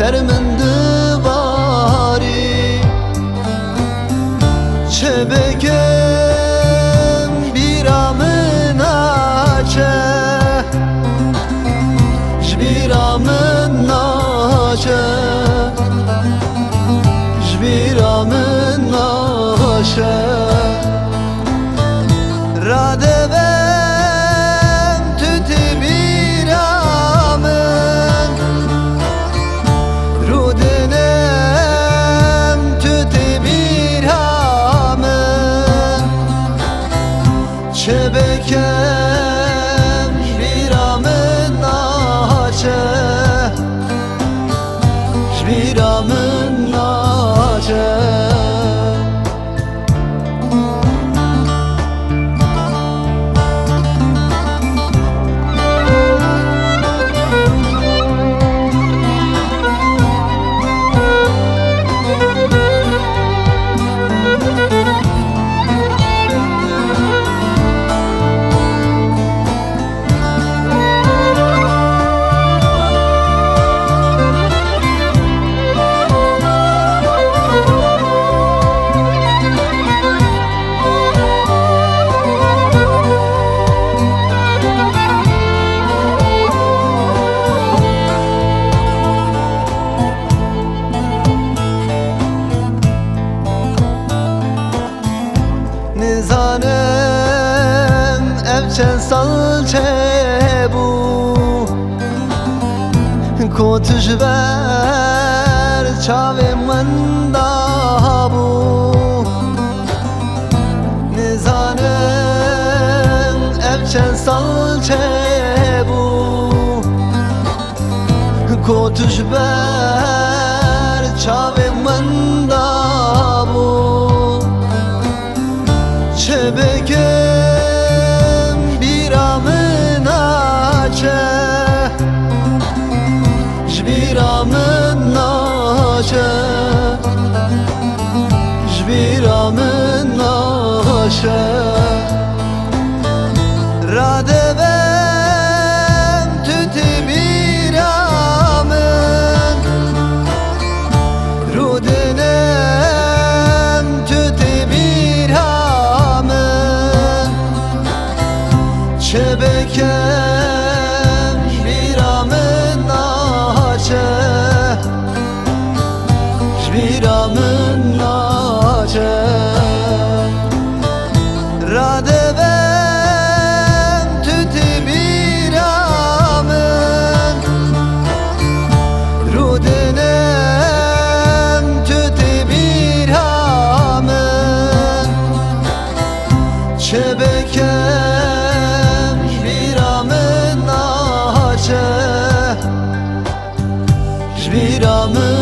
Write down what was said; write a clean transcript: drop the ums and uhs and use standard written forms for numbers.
سر من دواری چه بگم بیرامن آچه جبیرامن ناچه جبیرامن ناچه راده بم تüti بیرامن رودنم تüti بیرامن چه بکم بیرامن ناچه جبیرامن ناچه Nizanem evçen salçe bu Kotuş ver çavim manda bu Nizanem evçen salçe bu Kotuş ver çavim manda bu چه بگم بیرامن آچه جبیرامن ناچه جبیرامن ناچه راده بم تüti بیرامن رودنم تüti چه بکم بیرامن ناچه جبیرامن ناچه راده بم تüti بیرامن رودنم تüti بیرامن چه بکم بیرامن ناچه جبیرامن